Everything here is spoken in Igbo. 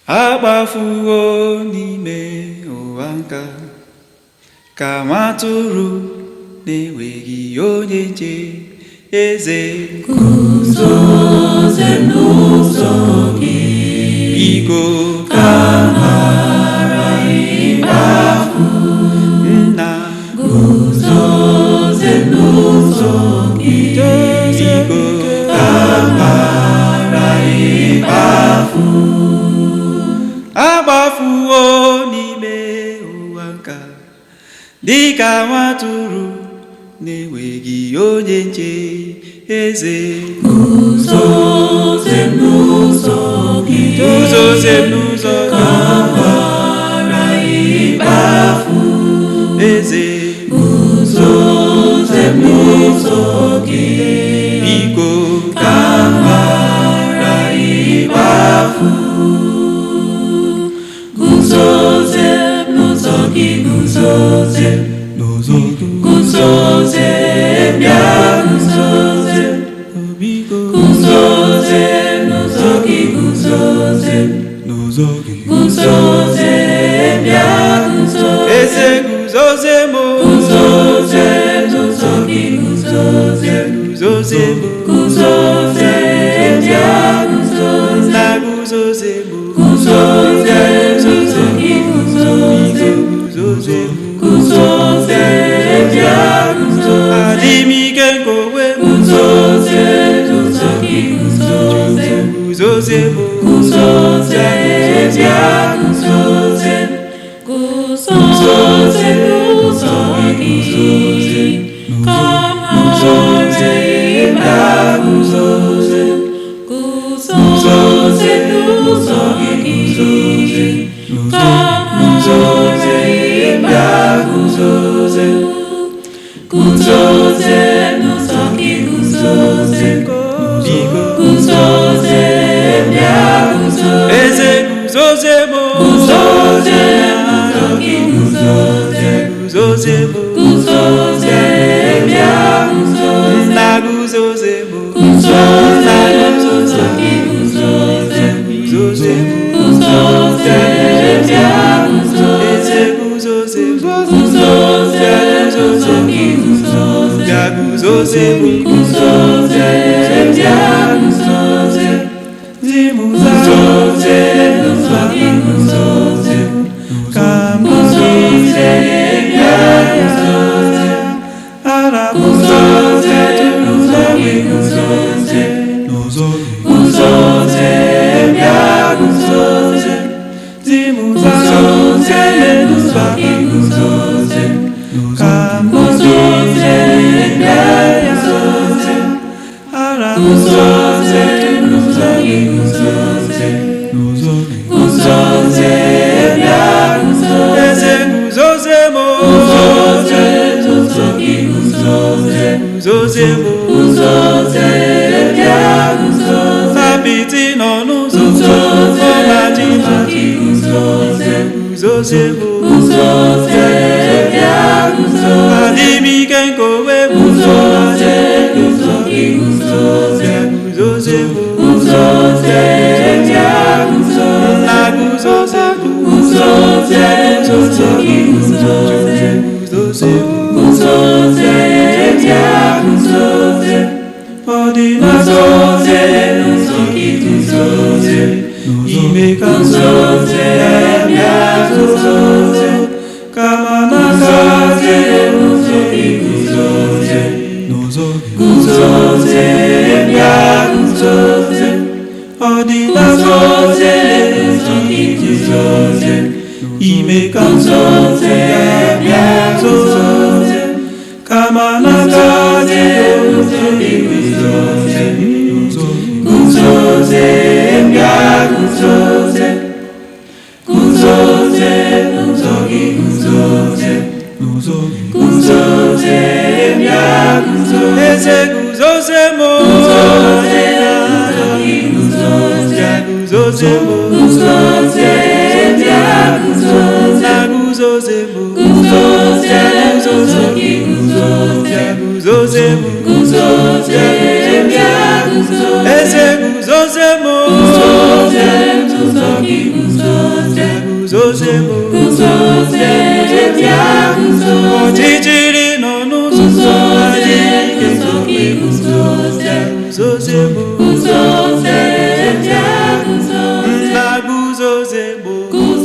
agbafuo n'ime ụwa nka ka nwa atụrụ na-enweghị onye nche. Eze guzozie n'ụzọ gị, biko ka mara ịkpafu. nna guzozie n'ụzọ gị, biko ka mara ịkpafu. agbafuo n'ime ụwa nka dịka nwa atụrụ na-enweghị onye nche. Eze guzozie n'ụzọ gị, guzozie n'ụzọ ka mara ịkpafu. Eze guzozie n'ụzọ gị, biko ka mara ịkpafu. guzozie n'ụzọ gị, guzozie n'ụzọ guzozie, bịa guzozie. biko guzozie n'ụzọ gị, guzozie n'ụzọ gị guzozie, bịa guzozie. Eze guzozie m guzozie n'ụzọ gị, guzozie guzozie m guzozie, bịa guzozie. na guzozie m guzozie n'ụzọ gị, guzozie guzozie m guzozie, bịa guzozie. adị m ike nke onwe m guzozie n'ụzọ gị, guzozie guzozie m guzozie, bịa guzozie. guzozie n'ụzọ gị, ka mara ịkpa. guzozie guzozie n'ụzọ gị, ka mara ịkpa. guzozie guzozie n'ụzọ gị, guzozie biko guzozie, bịa guzozie. Eze guzozie m guzozie n'ụzọ gị, guzozie guzozie m guzozie, bịa guzozie. na guzozie m guzozie n'ụzọ gị, guzozie guzozie m guzozie, bịa guzozie. Eze guzozie m guzozie n'ụzọ gị, guzozie bịa guzozie m guzozie, bịa guzozie. di m guzozie n'ụzọ gị, guzozie ka m guzozie, bịa guzozie. guzozie n'ụzọ gị, guzozie n'ụzọ gị guzozie, bịa guzozie. di m guzozie n'ụzọ gị, guzozie ka m guzozie, bịa guzozie. guzozie n'ụzọ gị, guzozie n'ụzọ gị guzozie, bịa guzozie. Eze guzozie m guzozie n'ụzọ gị, guzozie guzozie m guzozie, bịa guzozie. apịtị nọ n'ụzọ guzozie ọmaji n'ụzọ gị, guzozie guzozie m guzozie, bịa guzozie. adị m ike nke onwe m guzozie n'ụzọ gị, guzozie guzozie m guzozie, bịa guzozie. na guzozie m guzozie n'ụzọ gị, guzozie guzozie m guzozie, bịa guzozie. ọ dị na guzozie n'ụzọ gị, guzozie ime ka guzozie, bịa guzozie. kama na guzozie n'ụzọ gị, guzozie n'ụzọ gị guzozie, bịa guzozie. ọ dị na guzozie n'ụzọ gị, guzozie ime ka guzozie, bịa guzozie. kama na guzozie n'ụzọ gị, guzozie guzozie, bịa guzozie. guzozie n'ụzọ gị, guzozie n'ụzọ gị guzozie, bịa guzozie. Eze guzozie m guzozie n'ụzọ gị, guzozie guzozie m guzozie, bịa guzozie. na guzozie m guzozie n'ụzọ gị, guzozie guzozie m guzozie, bịa guzozie. Eze guzozie m guzozie n'ụzọ gị, guzozie guzozemo guzozie bịa guzozie ọchịchịrị nọ n'ụzọ guzozie guzo gị guzozie guzozemo guzozie bịa guzozie nna guzozemo guzozie